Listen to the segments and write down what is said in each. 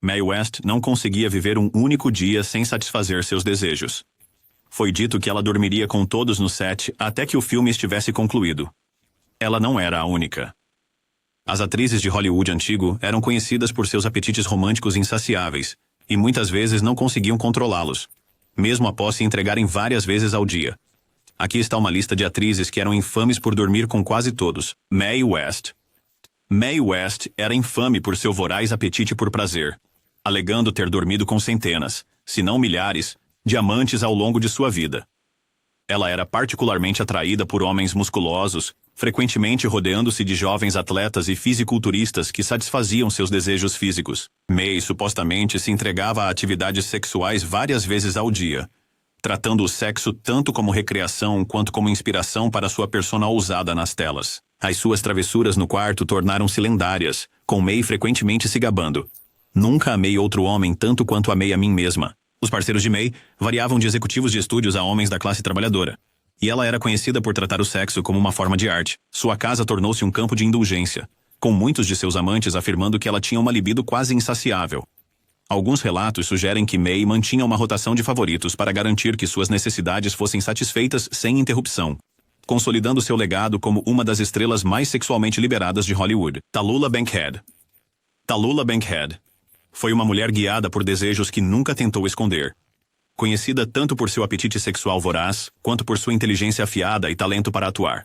Mae West não conseguia viver um único dia sem satisfazer seus desejos. Foi dito que ela dormiria com todos no set até que o filme estivesse concluído. Ela não era a única. As atrizes de Hollywood antigo eram conhecidas por seus apetites românticos insaciáveis, e muitas vezes não conseguiam controlá-los, mesmo após se entregarem várias vezes ao dia. Aqui está uma lista de atrizes que eram infames por dormir com quase todos. Mae West. Mae West era infame por seu voraz apetite por prazer, alegando ter dormido com centenas, se não milhares, de amantes ao longo de sua vida. Ela era particularmente atraída por homens musculosos, frequentemente rodeando-se de jovens atletas e fisiculturistas que satisfaziam seus desejos físicos. Mae supostamente se entregava a atividades sexuais várias vezes ao dia, tratando o sexo tanto como recreação quanto como inspiração para sua persona ousada nas telas. As suas travessuras no quarto tornaram-se lendárias, com Mae frequentemente se gabando. Nunca amei outro homem tanto quanto amei a mim mesma. Os parceiros de Mae variavam de executivos de estúdios a homens da classe trabalhadora. E ela era conhecida por tratar o sexo como uma forma de arte. Sua casa tornou-se um campo de indulgência, com muitos de seus amantes afirmando que ela tinha uma libido quase insaciável. Alguns relatos sugerem que Mae mantinha uma rotação de favoritos para garantir que suas necessidades fossem satisfeitas sem interrupção, consolidando seu legado como uma das estrelas mais sexualmente liberadas de Hollywood. Tallulah Bankhead. Tallulah Bankhead foi uma mulher guiada por desejos que nunca tentou esconder. Conhecida tanto por seu apetite sexual voraz, quanto por sua inteligência afiada e talento para atuar.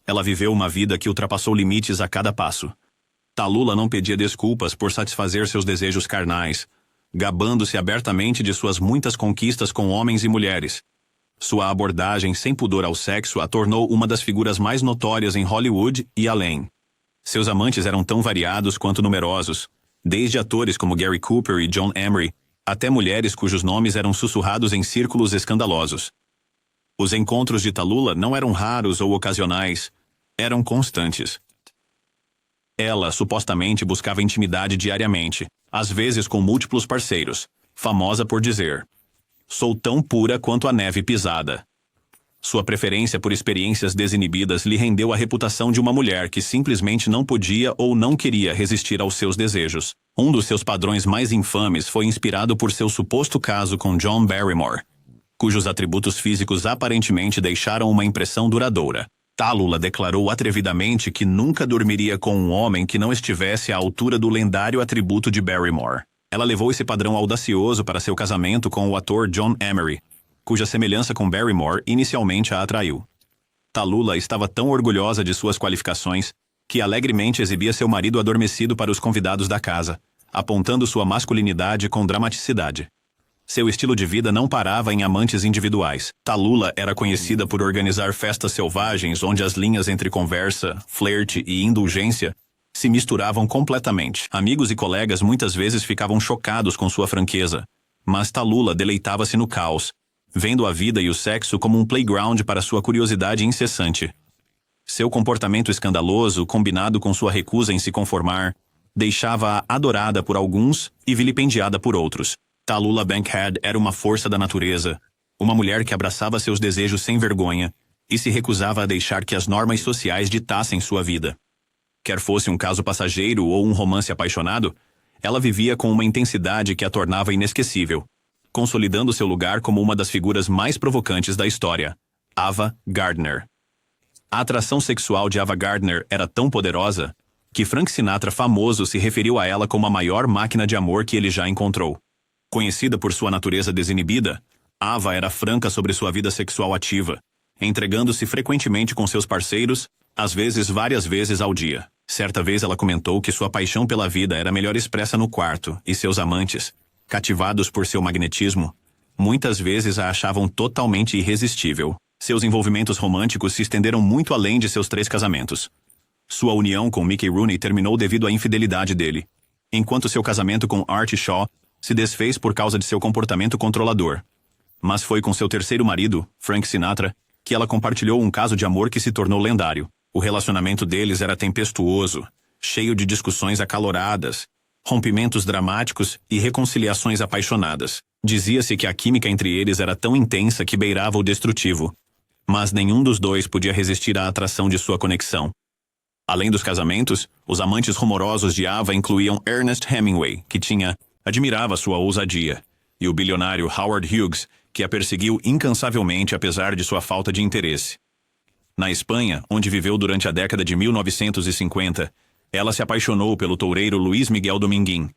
Ela viveu uma vida que ultrapassou limites a cada passo. Tallulah não pedia desculpas por satisfazer seus desejos carnais, gabando-se abertamente de suas muitas conquistas com homens e mulheres. Sua abordagem sem pudor ao sexo a tornou uma das figuras mais notórias em Hollywood e além. Seus amantes eram tão variados quanto numerosos, desde atores como Gary Cooper e John Emery, até mulheres cujos nomes eram sussurrados em círculos escandalosos. Os encontros de Tallulah não eram raros ou ocasionais, eram constantes. Ela supostamente buscava intimidade diariamente, às vezes com múltiplos parceiros, famosa por dizer: "Sou tão pura quanto a neve pisada." Sua preferência por experiências desinibidas lhe rendeu a reputação de uma mulher que simplesmente não podia ou não queria resistir aos seus desejos. Um dos seus padrões mais infames foi inspirado por seu suposto caso com John Barrymore, cujos atributos físicos aparentemente deixaram uma impressão duradoura. Tallulah declarou atrevidamente que nunca dormiria com um homem que não estivesse à altura do lendário atributo de Barrymore. Ela levou esse padrão audacioso para seu casamento com o ator John Emery, cuja semelhança com Barrymore inicialmente a atraiu. Tallulah estava tão orgulhosa de suas qualificações que alegremente exibia seu marido adormecido para os convidados da casa, apontando sua masculinidade com dramaticidade. Seu estilo de vida não parava em amantes individuais. Tallulah era conhecida por organizar festas selvagens onde as linhas entre conversa, flerte e indulgência se misturavam completamente. Amigos e colegas muitas vezes ficavam chocados com sua franqueza, mas Tallulah deleitava-se no caos, vendo a vida e o sexo como um playground para sua curiosidade incessante. Seu comportamento escandaloso, combinado com sua recusa em se conformar, deixava-a adorada por alguns e vilipendiada por outros. Tallulah Bankhead era uma força da natureza, uma mulher que abraçava seus desejos sem vergonha e se recusava a deixar que as normas sociais ditassem sua vida. Quer fosse um caso passageiro ou um romance apaixonado, ela vivia com uma intensidade que a tornava inesquecível, consolidando seu lugar como uma das figuras mais provocantes da história, Ava Gardner. A atração sexual de Ava Gardner era tão poderosa que Frank Sinatra famoso se referiu a ela como a maior máquina de amor que ele já encontrou. Conhecida por sua natureza desinibida, Ava era franca sobre sua vida sexual ativa, entregando-se frequentemente com seus parceiros, às vezes várias vezes ao dia. Certa vez ela comentou que sua paixão pela vida era melhor expressa no quarto, e seus amantes, cativados por seu magnetismo, muitas vezes a achavam totalmente irresistível. Seus envolvimentos românticos se estenderam muito além de seus 3 casamentos. Sua união com Mickey Rooney terminou devido à infidelidade dele, enquanto seu casamento com Artie Shaw se desfez por causa de seu comportamento controlador. Mas foi com seu terceiro marido, Frank Sinatra, que ela compartilhou um caso de amor que se tornou lendário. O relacionamento deles era tempestuoso, cheio de discussões acaloradas, rompimentos dramáticos e reconciliações apaixonadas. Dizia-se que a química entre eles era tão intensa que beirava o destrutivo. Mas nenhum dos dois podia resistir à atração de sua conexão. Além dos casamentos, os amantes rumorosos de Ava incluíam Ernest Hemingway, que tinha admirava sua ousadia, e o bilionário Howard Hughes, que a perseguiu incansavelmente apesar de sua falta de interesse. Na Espanha, onde viveu durante a década de 1950, ela se apaixonou pelo toureiro Luís Miguel Dominguín.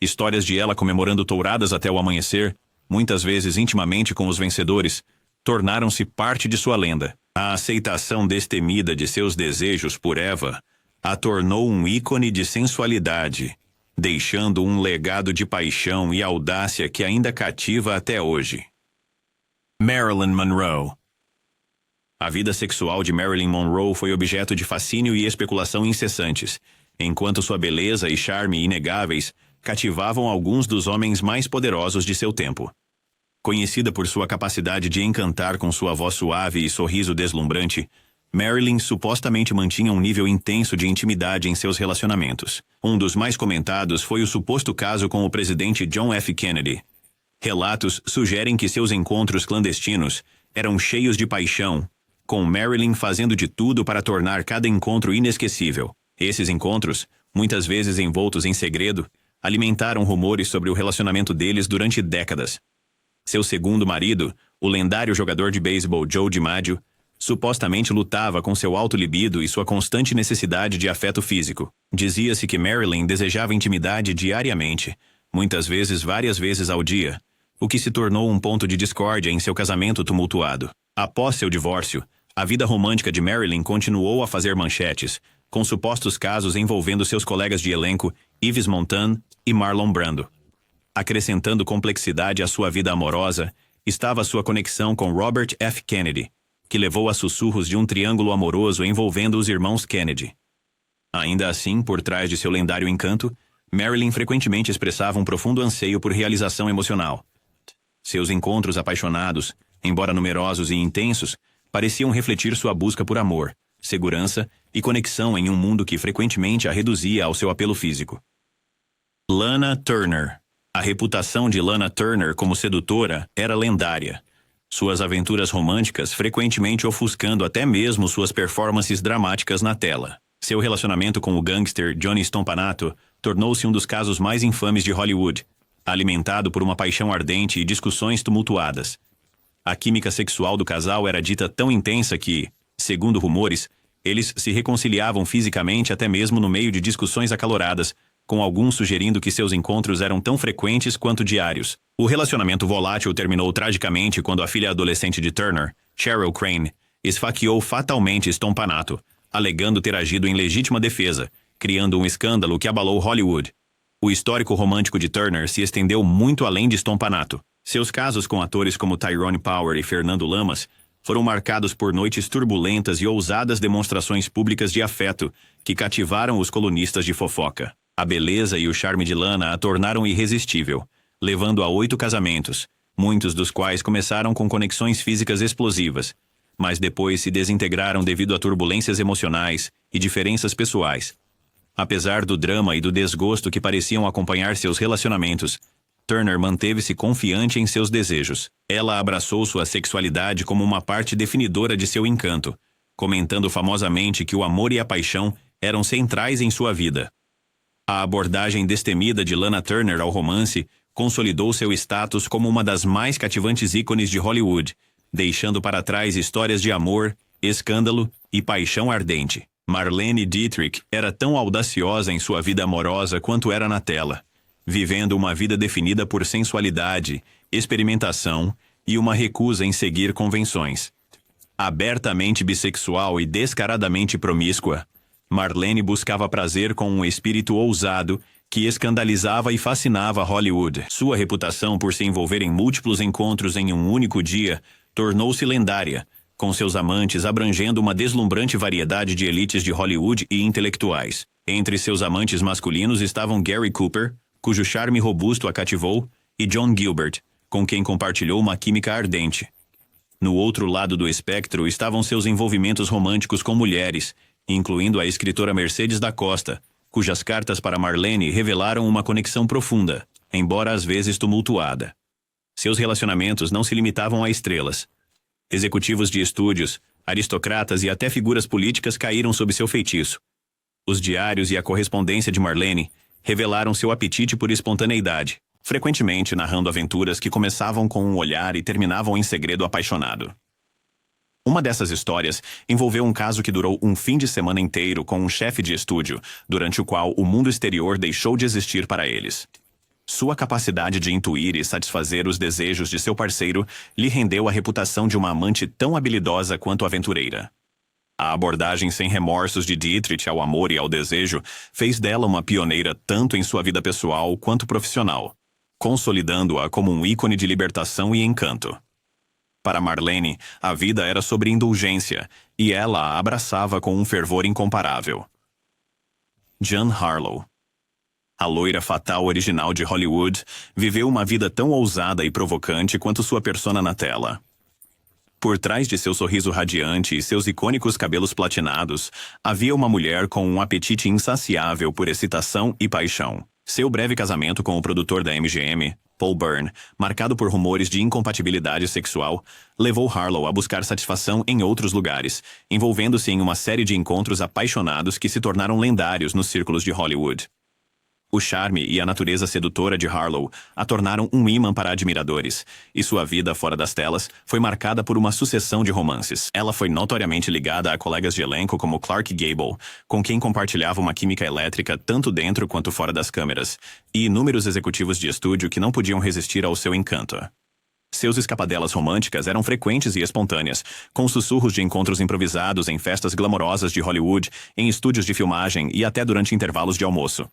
Histórias de ela comemorando touradas até o amanhecer, muitas vezes intimamente com os vencedores, tornaram-se parte de sua lenda. A aceitação destemida de seus desejos por Eva a tornou um ícone de sensualidade, deixando um legado de paixão e audácia que ainda cativa até hoje. Marilyn Monroe. A vida sexual de Marilyn Monroe foi objeto de fascínio e especulação incessantes, enquanto sua beleza e charme inegáveis cativavam alguns dos homens mais poderosos de seu tempo. Conhecida por sua capacidade de encantar com sua voz suave e sorriso deslumbrante, Marilyn supostamente mantinha um nível intenso de intimidade em seus relacionamentos. Um dos mais comentados foi o suposto caso com o presidente John F. Kennedy. Relatos sugerem que seus encontros clandestinos eram cheios de paixão, com Marilyn fazendo de tudo para tornar cada encontro inesquecível. Esses encontros, muitas vezes envoltos em segredo, alimentaram rumores sobre o relacionamento deles durante décadas. Seu segundo marido, o lendário jogador de beisebol Joe DiMaggio, supostamente lutava com seu alto libido e sua constante necessidade de afeto físico. Dizia-se que Marilyn desejava intimidade diariamente, muitas vezes várias vezes ao dia, o que se tornou um ponto de discórdia em seu casamento tumultuado. Após seu divórcio, a vida romântica de Marilyn continuou a fazer manchetes, com supostos casos envolvendo seus colegas de elenco Yves Montand e Marlon Brando. Acrescentando complexidade à sua vida amorosa, estava sua conexão com Robert F. Kennedy, que levou a sussurros de um triângulo amoroso envolvendo os irmãos Kennedy. Ainda assim, por trás de seu lendário encanto, Marilyn frequentemente expressava um profundo anseio por realização emocional. Seus encontros apaixonados, embora numerosos e intensos, pareciam refletir sua busca por amor, segurança e conexão em um mundo que frequentemente a reduzia ao seu apelo físico. Lana Turner. A reputação de Lana Turner como sedutora era lendária, suas aventuras românticas frequentemente ofuscando até mesmo suas performances dramáticas na tela. Seu relacionamento com o gangster Johnny Stompanato tornou-se um dos casos mais infames de Hollywood, alimentado por uma paixão ardente e discussões tumultuadas. A química sexual do casal era dita tão intensa que, segundo rumores, eles se reconciliavam fisicamente até mesmo no meio de discussões acaloradas, com alguns sugerindo que seus encontros eram tão frequentes quanto diários. O relacionamento volátil terminou tragicamente quando a filha adolescente de Turner, Cheryl Crane, esfaqueou fatalmente Stompanato, alegando ter agido em legítima defesa, criando um escândalo que abalou Hollywood. O histórico romântico de Turner se estendeu muito além de Stompanato. Seus casos com atores como Tyrone Power e Fernando Lamas foram marcados por noites turbulentas e ousadas demonstrações públicas de afeto que cativaram os colunistas de fofoca. A beleza e o charme de Lana a tornaram irresistível, levando a 8 casamentos, muitos dos quais começaram com conexões físicas explosivas, mas depois se desintegraram devido a turbulências emocionais e diferenças pessoais. Apesar do drama e do desgosto que pareciam acompanhar seus relacionamentos, Turner manteve-se confiante em seus desejos. Ela abraçou sua sexualidade como uma parte definidora de seu encanto, comentando famosamente que o amor e a paixão eram centrais em sua vida. A abordagem destemida de Lana Turner ao romance consolidou seu status como uma das mais cativantes ícones de Hollywood, deixando para trás histórias de amor, escândalo e paixão ardente. Marlene Dietrich era tão audaciosa em sua vida amorosa quanto era na tela, vivendo uma vida definida por sensualidade, experimentação e uma recusa em seguir convenções. Abertamente bissexual e descaradamente promíscua, Marlene buscava prazer com um espírito ousado que escandalizava e fascinava Hollywood. Sua reputação por se envolver em múltiplos encontros em um único dia tornou-se lendária, com seus amantes abrangendo uma deslumbrante variedade de elites de Hollywood e intelectuais. Entre seus amantes masculinos estavam Gary Cooper, cujo charme robusto a cativou, e John Gilbert, com quem compartilhou uma química ardente. No outro lado do espectro estavam seus envolvimentos românticos com mulheres, incluindo a escritora Mercedes da Costa, cujas cartas para Marlene revelaram uma conexão profunda, embora às vezes tumultuada. Seus relacionamentos não se limitavam a estrelas. Executivos de estúdios, aristocratas e até figuras políticas caíram sob seu feitiço. Os diários e a correspondência de Marlene revelaram seu apetite por espontaneidade. frequentemente narrando aventuras que começavam com um olhar e terminavam em segredo apaixonado. Uma dessas histórias envolveu um caso que durou um fim de semana inteiro com um chefe de estúdio, durante o qual o mundo exterior deixou de existir para eles. Sua capacidade de intuir e satisfazer os desejos de seu parceiro lhe rendeu a reputação de uma amante tão habilidosa quanto aventureira. A abordagem sem remorsos de Dietrich ao amor e ao desejo fez dela uma pioneira tanto em sua vida pessoal quanto profissional, consolidando-a como um ícone de libertação e encanto. Para Marlene, a vida era sobre indulgência, e ela a abraçava com um fervor incomparável. Jean Harlow. A loira fatal original de Hollywood viveu uma vida tão ousada e provocante quanto sua persona na tela. Por trás de seu sorriso radiante e seus icônicos cabelos platinados, havia uma mulher com um apetite insaciável por excitação e paixão. Seu breve casamento com o produtor da MGM, Paul Byrne, marcado por rumores de incompatibilidade sexual, levou Harlow a buscar satisfação em outros lugares, envolvendo-se em uma série de encontros apaixonados que se tornaram lendários nos círculos de Hollywood. O charme e a natureza sedutora de Harlow a tornaram um imã para admiradores, e sua vida fora das telas foi marcada por uma sucessão de romances. Ela foi notoriamente ligada a colegas de elenco como Clark Gable, com quem compartilhava uma química elétrica tanto dentro quanto fora das câmeras, e inúmeros executivos de estúdio que não podiam resistir ao seu encanto. Seus escapadelas românticas eram frequentes e espontâneas, com sussurros de encontros improvisados em festas glamorosas de Hollywood, em estúdios de filmagem e até durante intervalos de almoço.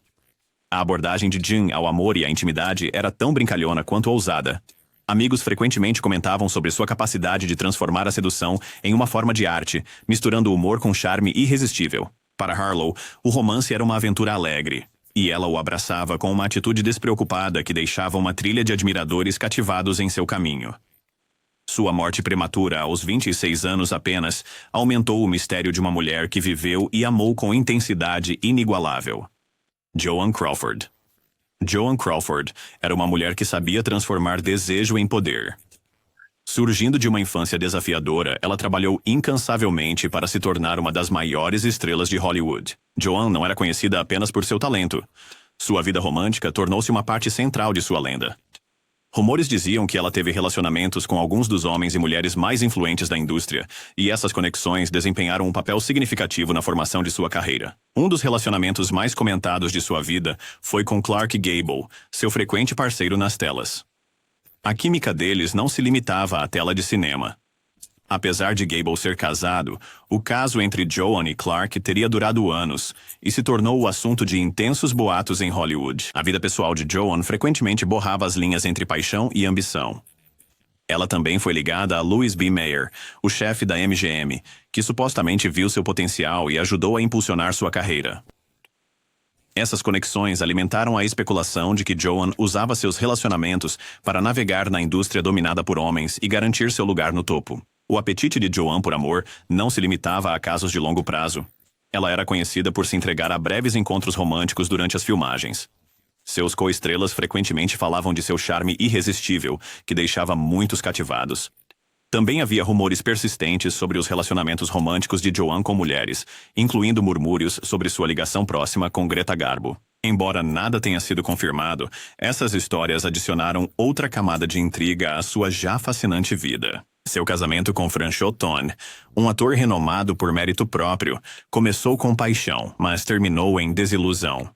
A abordagem de Jean ao amor e à intimidade era tão brincalhona quanto ousada. Amigos frequentemente comentavam sobre sua capacidade de transformar a sedução em uma forma de arte, misturando humor com charme irresistível. Para Harlow, o romance era uma aventura alegre, e ela o abraçava com uma atitude despreocupada que deixava uma trilha de admiradores cativados em seu caminho. Sua morte prematura, aos 26 anos apenas, aumentou o mistério de uma mulher que viveu e amou com intensidade inigualável. Joan Crawford. Joan Crawford era uma mulher que sabia transformar desejo em poder. Surgindo de uma infância desafiadora, ela trabalhou incansavelmente para se tornar uma das maiores estrelas de Hollywood. Joan não era conhecida apenas por seu talento. Sua vida romântica tornou-se uma parte central de sua lenda. Rumores diziam que ela teve relacionamentos com alguns dos homens e mulheres mais influentes da indústria, e essas conexões desempenharam um papel significativo na formação de sua carreira. Um dos relacionamentos mais comentados de sua vida foi com Clark Gable, seu frequente parceiro nas telas. A química deles não se limitava à tela de cinema. Apesar de Gable ser casado, o caso entre Joan e Clark teria durado anos e se tornou o assunto de intensos boatos em Hollywood. A vida pessoal de Joan frequentemente borrava as linhas entre paixão e ambição. Ela também foi ligada a Louis B. Mayer, o chefe da MGM, que supostamente viu seu potencial e ajudou a impulsionar sua carreira. Essas conexões alimentaram a especulação de que Joan usava seus relacionamentos para navegar na indústria dominada por homens e garantir seu lugar no topo. O apetite de Joan por amor não se limitava a casos de longo prazo. Ela era conhecida por se entregar a breves encontros românticos durante as filmagens. Seus co-estrelas frequentemente falavam de seu charme irresistível, que deixava muitos cativados. Também havia rumores persistentes sobre os relacionamentos românticos de Joan com mulheres, incluindo murmúrios sobre sua ligação próxima com Greta Garbo. Embora nada tenha sido confirmado, essas histórias adicionaram outra camada de intriga à sua já fascinante vida. Seu casamento com Franchot Tone, um ator renomado por mérito próprio, começou com paixão, mas terminou em desilusão.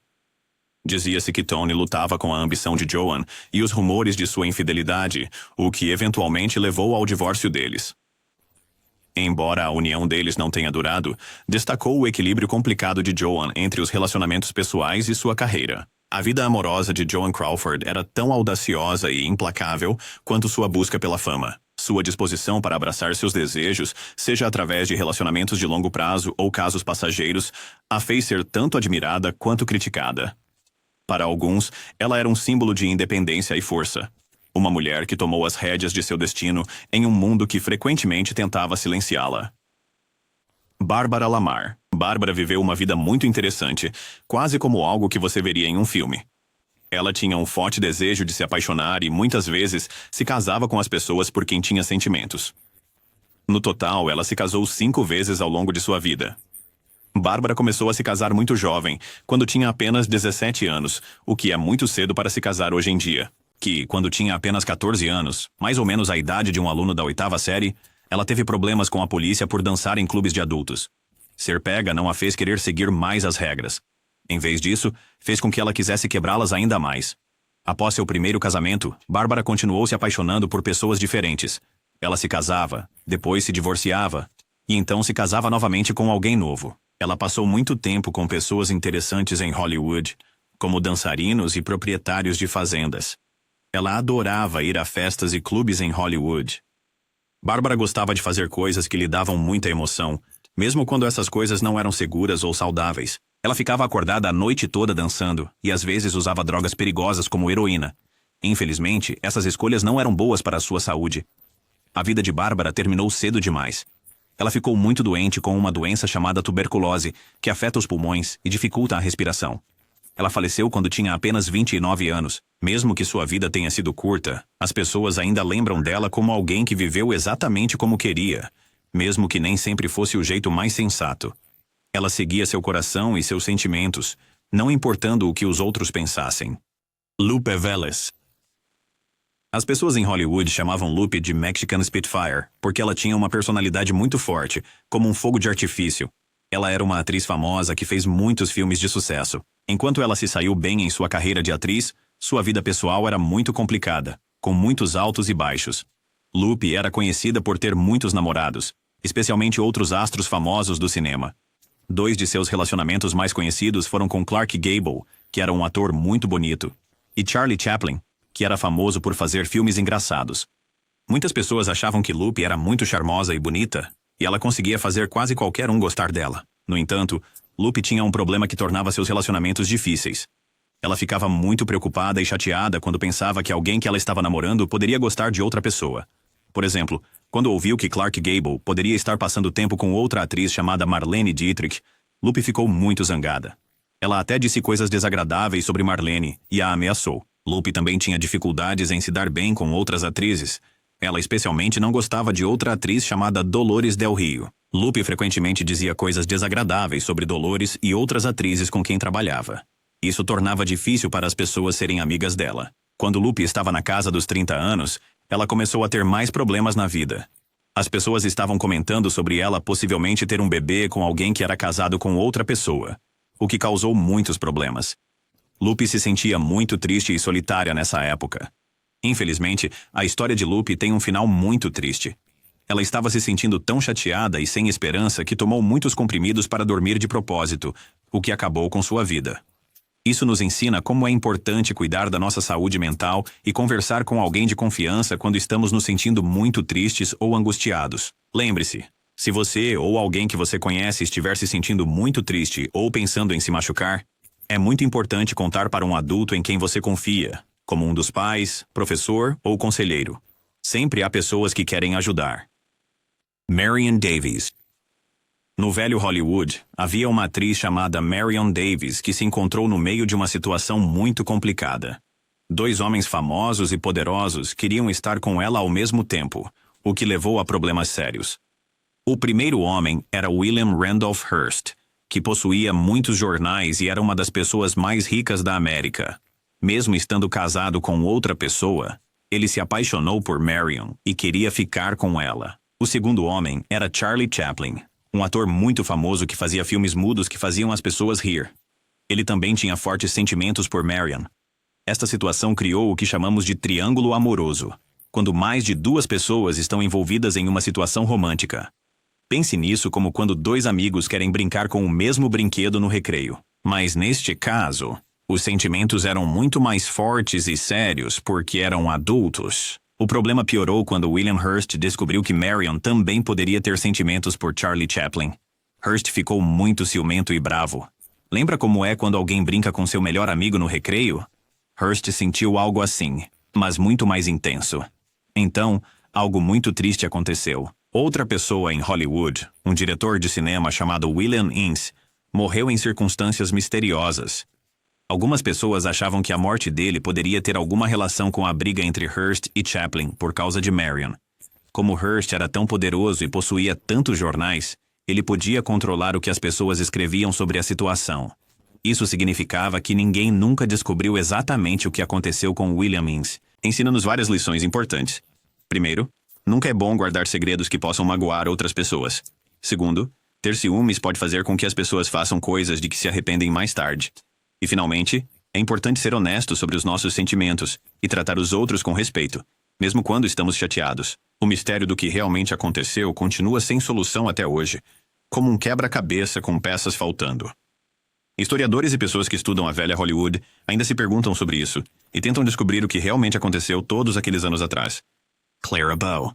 Dizia-se que Tone lutava com a ambição de Joan e os rumores de sua infidelidade, o que eventualmente levou ao divórcio deles. Embora a união deles não tenha durado, destacou o equilíbrio complicado de Joan entre os relacionamentos pessoais e sua carreira. A vida amorosa de Joan Crawford era tão audaciosa e implacável quanto sua busca pela fama. Sua disposição para abraçar seus desejos, seja através de relacionamentos de longo prazo ou casos passageiros, a fez ser tanto admirada quanto criticada. Para alguns, ela era um símbolo de independência e força. Uma mulher que tomou as rédeas de seu destino em um mundo que frequentemente tentava silenciá-la. Barbara Lamar. Barbara viveu uma vida muito interessante, quase como algo que você veria em um filme. Ela tinha um forte desejo de se apaixonar e muitas vezes se casava com as pessoas por quem tinha sentimentos. No total, ela se casou 5 vezes ao longo de sua vida. Bárbara começou a se casar muito jovem, quando tinha apenas 17 anos, o que é muito cedo para se casar hoje em dia. que, quando tinha apenas 14 anos, mais ou menos a idade de um aluno da 8ª série, ela teve problemas com a polícia por dançar em clubes de adultos. Ser pega não a fez querer seguir mais as regras. Em vez disso, fez com que ela quisesse quebrá-las ainda mais. Após seu primeiro casamento, Bárbara continuou se apaixonando por pessoas diferentes. Ela se casava, depois se divorciava, e então se casava novamente com alguém novo. Ela passou muito tempo com pessoas interessantes em Hollywood, como dançarinos e proprietários de fazendas. Ela adorava ir a festas e clubes em Hollywood. Bárbara gostava de fazer coisas que lhe davam muita emoção, mesmo quando essas coisas não eram seguras ou saudáveis. Ela ficava acordada a noite toda dançando e às vezes usava drogas perigosas como heroína. Infelizmente, essas escolhas não eram boas para a sua saúde. A vida de Bárbara terminou cedo demais. Ela ficou muito doente com uma doença chamada tuberculose, que afeta os pulmões e dificulta a respiração. Ela faleceu quando tinha apenas 29 anos. Mesmo que sua vida tenha sido curta, as pessoas ainda lembram dela como alguém que viveu exatamente como queria, mesmo que nem sempre fosse o jeito mais sensato. Ela seguia seu coração e seus sentimentos, não importando o que os outros pensassem. Lupe Vélez. As pessoas em Hollywood chamavam Lupe de Mexican Spitfire, porque ela tinha uma personalidade muito forte, como um fogo de artifício. Ela era uma atriz famosa que fez muitos filmes de sucesso. Enquanto ela se saiu bem em sua carreira de atriz, sua vida pessoal era muito complicada, com muitos altos e baixos. Lupe era conhecida por ter muitos namorados, especialmente outros astros famosos do cinema. 2 de seus relacionamentos mais conhecidos foram com Clark Gable, que era um ator muito bonito, e Charlie Chaplin, que era famoso por fazer filmes engraçados. Muitas pessoas achavam que Lupe era muito charmosa e bonita, e ela conseguia fazer quase qualquer um gostar dela. No entanto, Lupe tinha um problema que tornava seus relacionamentos difíceis. Ela ficava muito preocupada e chateada quando pensava que alguém que ela estava namorando poderia gostar de outra pessoa. Por exemplo, quando ouviu que Clark Gable poderia estar passando tempo com outra atriz chamada Marlene Dietrich, Lupe ficou muito zangada. Ela até disse coisas desagradáveis sobre Marlene e a ameaçou. Lupe também tinha dificuldades em se dar bem com outras atrizes. Ela especialmente não gostava de outra atriz chamada Dolores Del Rio. Lupe frequentemente dizia coisas desagradáveis sobre Dolores e outras atrizes com quem trabalhava. Isso tornava difícil para as pessoas serem amigas dela. Quando Lupe estava na casa dos 30 anos, ela começou a ter mais problemas na vida. As pessoas estavam comentando sobre ela possivelmente ter um bebê com alguém que era casado com outra pessoa, o que causou muitos problemas. Lupe se sentia muito triste e solitária nessa época. Infelizmente, a história de Lupe tem um final muito triste. Ela estava se sentindo tão chateada e sem esperança que tomou muitos comprimidos para dormir de propósito, o que acabou com sua vida. Isso nos ensina como é importante cuidar da nossa saúde mental e conversar com alguém de confiança quando estamos nos sentindo muito tristes ou angustiados. Lembre-se, se você ou alguém que você conhece estiver se sentindo muito triste ou pensando em se machucar, é muito importante contar para um adulto em quem você confia, como um dos pais, professor ou conselheiro. Sempre há pessoas que querem ajudar. Marion Davies. No velho Hollywood, havia uma atriz chamada Marion Davies que se encontrou no meio de uma situação muito complicada. 2 homens famosos e poderosos queriam estar com ela ao mesmo tempo, o que levou a problemas sérios. O primeiro homem era William Randolph Hearst, que possuía muitos jornais e era uma das pessoas mais ricas da América. Mesmo estando casado com outra pessoa, ele se apaixonou por Marion e queria ficar com ela. O segundo homem era Charlie Chaplin, um ator muito famoso que fazia filmes mudos que faziam as pessoas rir. Ele também tinha fortes sentimentos por Marion. Esta situação criou o que chamamos de triângulo amoroso, quando mais de 2 pessoas estão envolvidas em uma situação romântica. Pense nisso como quando 2 amigos querem brincar com o mesmo brinquedo no recreio. Mas neste caso, os sentimentos eram muito mais fortes e sérios porque eram adultos. O problema piorou quando William Hearst descobriu que Marion também poderia ter sentimentos por Charlie Chaplin. Hearst ficou muito ciumento e bravo. Lembra como é quando alguém brinca com seu melhor amigo no recreio? Hearst sentiu algo assim, mas muito mais intenso. Então, algo muito triste aconteceu. Outra pessoa em Hollywood, um diretor de cinema chamado William Ince, morreu em circunstâncias misteriosas. Algumas pessoas achavam que a morte dele poderia ter alguma relação com a briga entre Hearst e Chaplin por causa de Marion. Como Hearst era tão poderoso e possuía tantos jornais, ele podia controlar o que as pessoas escreviam sobre a situação. Isso significava que ninguém nunca descobriu exatamente o que aconteceu com William Ince. Ensina-nos várias lições importantes. Primeiro, nunca é bom guardar segredos que possam magoar outras pessoas. Segundo, ter ciúmes pode fazer com que as pessoas façam coisas de que se arrependem mais tarde. E finalmente, é importante ser honesto sobre os nossos sentimentos e tratar os outros com respeito, mesmo quando estamos chateados. O mistério do que realmente aconteceu continua sem solução até hoje, como um quebra-cabeça com peças faltando. Historiadores e pessoas que estudam a velha Hollywood ainda se perguntam sobre isso e tentam descobrir o que realmente aconteceu todos aqueles anos atrás. Clara Bow.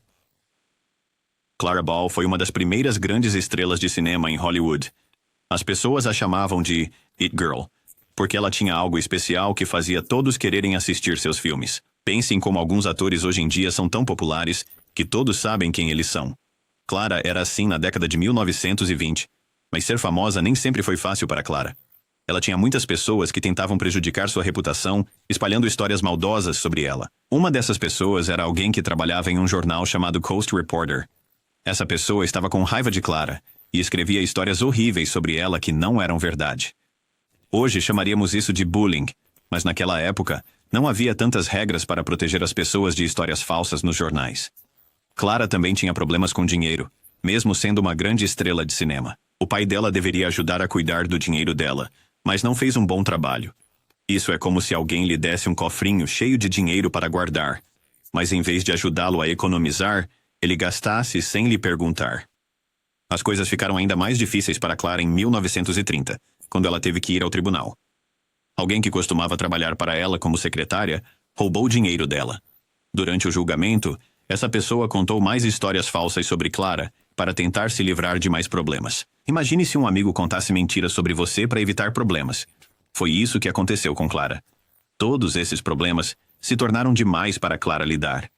Clara Bow foi uma das primeiras grandes estrelas de cinema em Hollywood. As pessoas a chamavam de It Girl, porque ela tinha algo especial que fazia todos quererem assistir seus filmes. Pense em como alguns atores hoje em dia são tão populares que todos sabem quem eles são. Clara era assim na década de 1920, mas ser famosa nem sempre foi fácil para Clara. Ela tinha muitas pessoas que tentavam prejudicar sua reputação, espalhando histórias maldosas sobre ela. Uma dessas pessoas era alguém que trabalhava em um jornal chamado Coast Reporter. Essa pessoa estava com raiva de Clara e escrevia histórias horríveis sobre ela que não eram verdade. Hoje chamaríamos isso de bullying, mas naquela época não havia tantas regras para proteger as pessoas de histórias falsas nos jornais. Clara também tinha problemas com dinheiro, mesmo sendo uma grande estrela de cinema. O pai dela deveria ajudar a cuidar do dinheiro dela, mas não fez um bom trabalho. Isso é como se alguém lhe desse um cofrinho cheio de dinheiro para guardar, mas em vez de ajudá-lo a economizar, ele gastasse sem lhe perguntar. As coisas ficaram ainda mais difíceis para Clara em 1930, quando ela teve que ir ao tribunal. Alguém que costumava trabalhar para ela como secretária roubou o dinheiro dela. Durante o julgamento, essa pessoa contou mais histórias falsas sobre Clara para tentar se livrar de mais problemas. Imagine se um amigo contasse mentiras sobre você para evitar problemas. Foi isso que aconteceu com Clara. Todos esses problemas se tornaram demais para Clara lidar.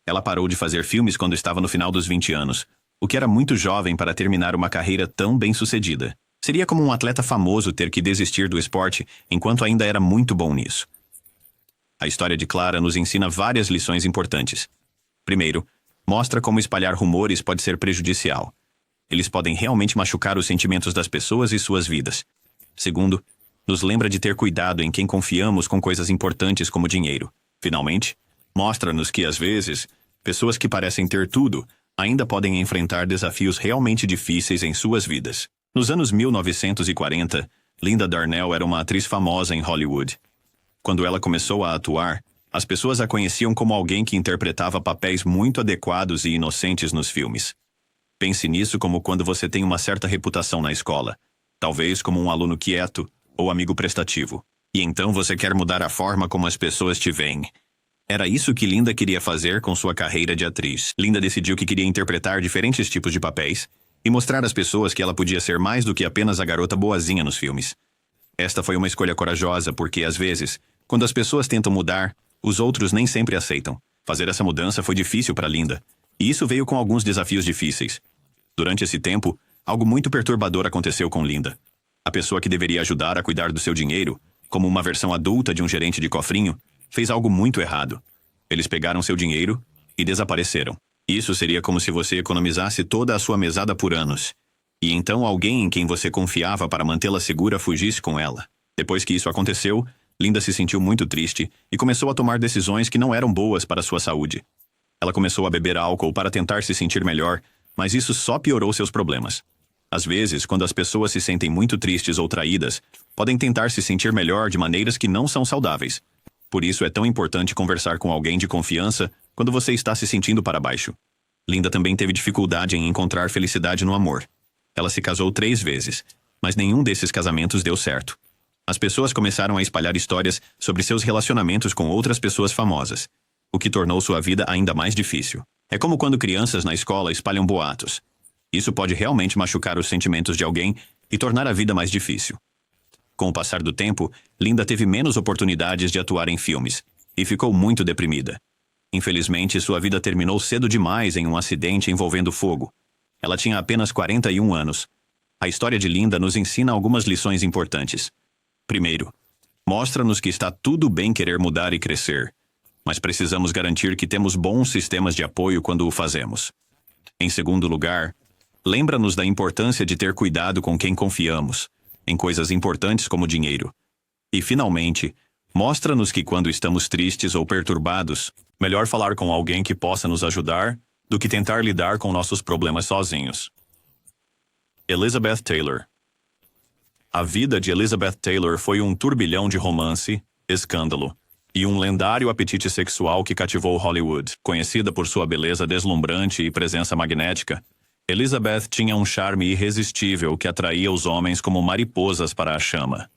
Ela parou de fazer filmes quando estava no final dos 20 anos, o que era muito jovem para terminar uma carreira tão bem-sucedida. Seria como um atleta famoso ter que desistir do esporte enquanto ainda era muito bom nisso. A história de Clara nos ensina várias lições importantes. Primeiro, mostra como espalhar rumores pode ser prejudicial. Eles podem realmente machucar os sentimentos das pessoas e suas vidas. Segundo, nos lembra de ter cuidado em quem confiamos com coisas importantes como dinheiro. Finalmente, mostra-nos que, às vezes, pessoas que parecem ter tudo ainda podem enfrentar desafios realmente difíceis em suas vidas. Nos anos 1940, Linda Darnell era uma atriz famosa em Hollywood. Quando ela começou a atuar, as pessoas a conheciam como alguém que interpretava papéis muito adequados e inocentes nos filmes. Pense nisso como quando você tem uma certa reputação na escola, talvez como um aluno quieto ou amigo prestativo. E então você quer mudar a forma como as pessoas te veem. Era isso que Linda queria fazer com sua carreira de atriz. Linda decidiu que queria interpretar diferentes tipos de papéis e mostrar às pessoas que ela podia ser mais do que apenas a garota boazinha nos filmes. Esta foi uma escolha corajosa porque, às vezes, quando as pessoas tentam mudar, os outros nem sempre aceitam. Fazer essa mudança foi difícil para Linda, e isso veio com alguns desafios difíceis. Durante esse tempo, algo muito perturbador aconteceu com Linda. A pessoa que deveria ajudar a cuidar do seu dinheiro, como uma versão adulta de um gerente de cofrinho, fez algo muito errado. Eles pegaram seu dinheiro e desapareceram. Isso seria como se você economizasse toda a sua mesada por anos, e então alguém em quem você confiava para mantê-la segura fugisse com ela. Depois que isso aconteceu, Linda se sentiu muito triste e começou a tomar decisões que não eram boas para sua saúde. Ela começou a beber álcool para tentar se sentir melhor, mas isso só piorou seus problemas. Às vezes, quando as pessoas se sentem muito tristes ou traídas, podem tentar se sentir melhor de maneiras que não são saudáveis. Por isso é tão importante conversar com alguém de confiança quando você está se sentindo para baixo. Linda também teve dificuldade em encontrar felicidade no amor. Ela se casou 3 vezes, mas nenhum desses casamentos deu certo. As pessoas começaram a espalhar histórias sobre seus relacionamentos com outras pessoas famosas, o que tornou sua vida ainda mais difícil. É como quando crianças na escola espalham boatos. Isso pode realmente machucar os sentimentos de alguém e tornar a vida mais difícil. Com o passar do tempo, Linda teve menos oportunidades de atuar em filmes e ficou muito deprimida. Infelizmente, sua vida terminou cedo demais em um acidente envolvendo fogo. Ela tinha apenas 41 anos. A história de Linda nos ensina algumas lições importantes. Primeiro, mostra-nos que está tudo bem querer mudar e crescer, mas precisamos garantir que temos bons sistemas de apoio quando o fazemos. Em segundo lugar, lembra-nos da importância de ter cuidado com quem confiamos, em coisas importantes como dinheiro. E, finalmente, mostra-nos que quando estamos tristes ou perturbados, Melhor falar com alguém que possa nos ajudar do que tentar lidar com nossos problemas sozinhos. Elizabeth Taylor. A vida de Elizabeth Taylor foi um turbilhão de romance, escândalo e um lendário apetite sexual que cativou Hollywood. Conhecida por sua beleza deslumbrante e presença magnética, Elizabeth tinha um charme irresistível que atraía os homens como mariposas para a chama.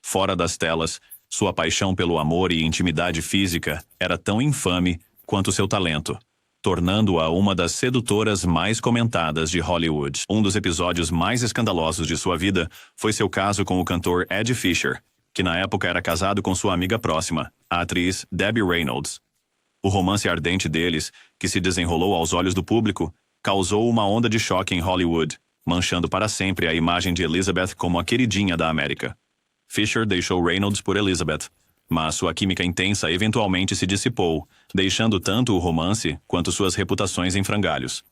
Fora das telas, sua paixão pelo amor e intimidade física era tão infame quanto seu talento, tornando-a uma das sedutoras mais comentadas de Hollywood. Um dos episódios mais escandalosos de sua vida foi seu caso com o cantor Ed Fisher, que na época era casado com sua amiga próxima, a atriz Debbie Reynolds. O romance ardente deles, que se desenrolou aos olhos do público, causou uma onda de choque em Hollywood, manchando para sempre a imagem de Elizabeth como a queridinha da América. Fisher deixou Reynolds por Elizabeth, mas sua química intensa eventualmente se dissipou, deixando tanto o romance quanto suas reputações em frangalhos.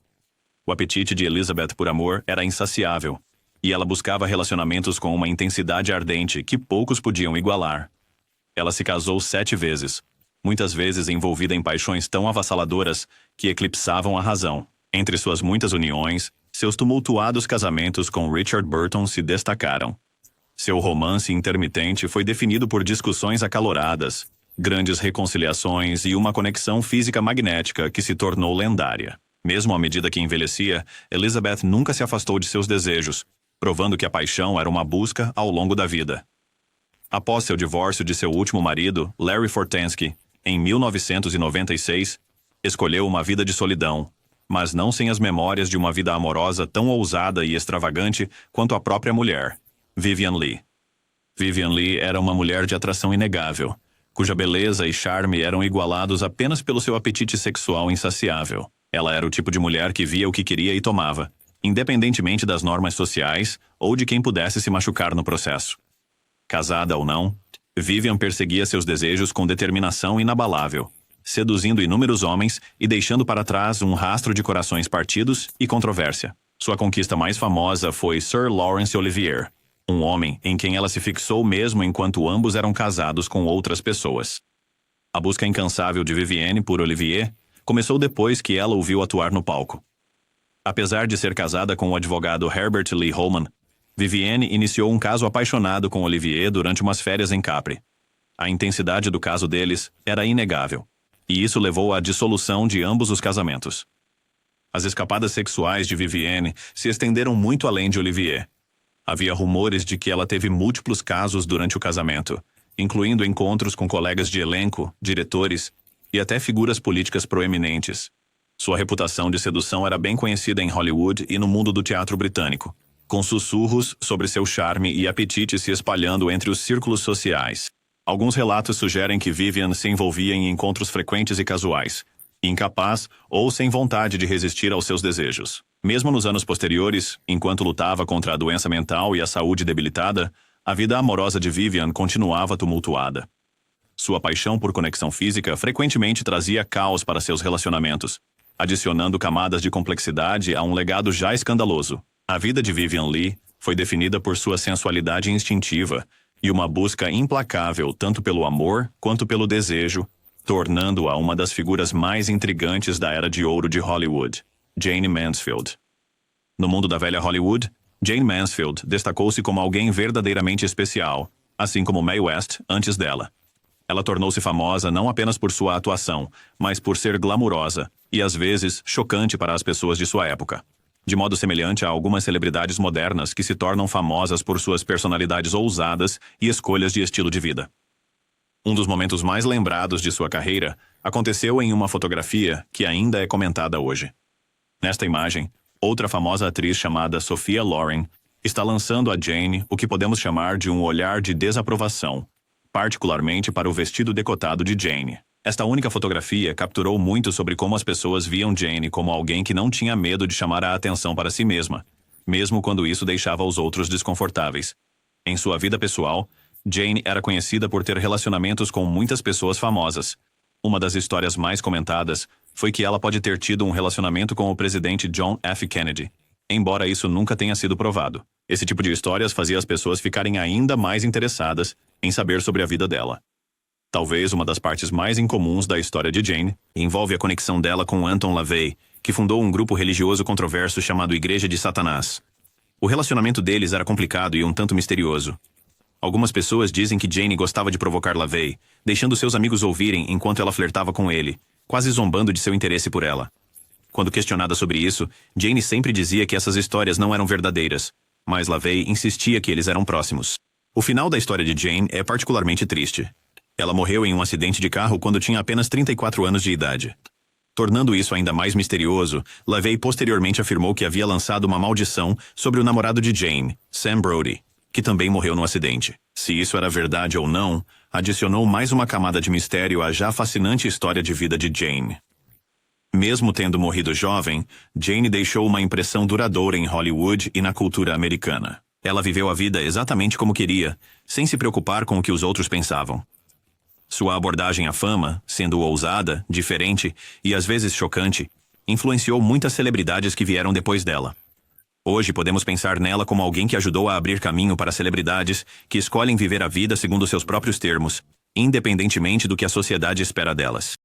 O apetite de Elizabeth por amor era insaciável, e ela buscava relacionamentos com uma intensidade ardente que poucos podiam igualar. Ela se casou 7 vezes, muitas vezes envolvida em paixões tão avassaladoras que eclipsavam a razão. Entre suas muitas uniões, seus tumultuados casamentos com Richard Burton se destacaram. Seu romance intermitente foi definido por discussões acaloradas, grandes reconciliações e uma conexão física magnética que se tornou lendária. Mesmo à medida que envelhecia, Elizabeth nunca se afastou de seus desejos, provando que a paixão era uma busca ao longo da vida. Após seu divórcio de seu último marido, Larry Fortensky, em 1996, escolheu uma vida de solidão, mas não sem as memórias de uma vida amorosa tão ousada e extravagante quanto a própria mulher, Vivien Leigh. Vivien Leigh era uma mulher de atração inegável, cuja beleza e charme eram igualados apenas pelo seu apetite sexual insaciável. Ela era o tipo de mulher que via o que queria e tomava, independentemente das normas sociais ou de quem pudesse se machucar no processo. Casada ou não, Vivien perseguia seus desejos com determinação inabalável, seduzindo inúmeros homens e deixando para trás um rastro de corações partidos e controvérsia. Sua conquista mais famosa foi Sir Laurence Olivier, um homem em quem ela se fixou mesmo enquanto ambos eram casados com outras pessoas. A busca incansável de Vivienne por Olivier começou depois que ela o viu atuar no palco. Apesar de ser casada com o advogado Herbert Lee Holman, Vivienne iniciou um caso apaixonado com Olivier durante umas férias em Capri. A intensidade do caso deles era inegável, e isso levou à dissolução de ambos os casamentos. As escapadas sexuais de Vivienne se estenderam muito além de Olivier. Havia rumores de que ela teve múltiplos casos durante o casamento, incluindo encontros com colegas de elenco, diretores e até figuras políticas proeminentes. Sua reputação de sedução era bem conhecida em Hollywood e no mundo do teatro britânico, com sussurros sobre seu charme e apetite se espalhando entre os círculos sociais. Alguns relatos sugerem que Vivien se envolvia em encontros frequentes e casuais, incapaz ou sem vontade de resistir aos seus desejos. Mesmo nos anos posteriores, enquanto lutava contra a doença mental e a saúde debilitada, a vida amorosa de Vivien continuava tumultuada. Sua paixão por conexão física frequentemente trazia caos para seus relacionamentos, adicionando camadas de complexidade a um legado já escandaloso. A vida de Vivien Leigh foi definida por sua sensualidade instintiva e uma busca implacável tanto pelo amor quanto pelo desejo, tornando-a uma das figuras mais intrigantes da era de ouro de Hollywood, Jayne Mansfield. No mundo da velha Hollywood, Jayne Mansfield destacou-se como alguém verdadeiramente especial, assim como Mae West antes dela. Ela tornou-se famosa não apenas por sua atuação, mas por ser glamurosa e, às vezes, chocante para as pessoas de sua época. De modo semelhante a algumas celebridades modernas que se tornam famosas por suas personalidades ousadas e escolhas de estilo de vida. Um dos momentos mais lembrados de sua carreira aconteceu em uma fotografia que ainda é comentada hoje. Nesta imagem, outra famosa atriz chamada Sophia Loren está lançando a Jayne o que podemos chamar de um olhar de desaprovação, particularmente para o vestido decotado de Jayne. Esta única fotografia capturou muito sobre como as pessoas viam Jayne como alguém que não tinha medo de chamar a atenção para si mesma, mesmo quando isso deixava os outros desconfortáveis. Em sua vida pessoal, Jayne era conhecida por ter relacionamentos com muitas pessoas famosas. Uma das histórias mais comentadas foi que ela pode ter tido um relacionamento com o presidente John F. Kennedy, embora isso nunca tenha sido provado. Esse tipo de histórias fazia as pessoas ficarem ainda mais interessadas em saber sobre a vida dela. Talvez uma das partes mais incomuns da história de Jane envolve a conexão dela com Anton LaVey, que fundou um grupo religioso controverso chamado Igreja de Satanás. O relacionamento deles era complicado e um tanto misterioso. Algumas pessoas dizem que Jane gostava de provocar LaVey, deixando seus amigos ouvirem enquanto ela flertava com ele, quase zombando de seu interesse por ela. Quando questionada sobre isso, Jane sempre dizia que essas histórias não eram verdadeiras, mas LaVey insistia que eles eram próximos. O final da história de Jane é particularmente triste. Ela morreu em um acidente de carro quando tinha apenas 34 anos de idade. Tornando isso ainda mais misterioso, LaVey posteriormente afirmou que havia lançado uma maldição sobre o namorado de Jane, Sam Brody, que também morreu no acidente. Se isso era verdade ou não, adicionou mais uma camada de mistério à já fascinante história de vida de Jane. Mesmo tendo morrido jovem, Jane deixou uma impressão duradoura em Hollywood e na cultura americana. Ela viveu a vida exatamente como queria, sem se preocupar com o que os outros pensavam. Sua abordagem à fama, sendo ousada, diferente e às vezes chocante, influenciou muitas celebridades que vieram depois dela. Hoje podemos pensar nela como alguém que ajudou a abrir caminho para celebridades que escolhem viver a vida segundo seus próprios termos, independentemente do que a sociedade espera delas.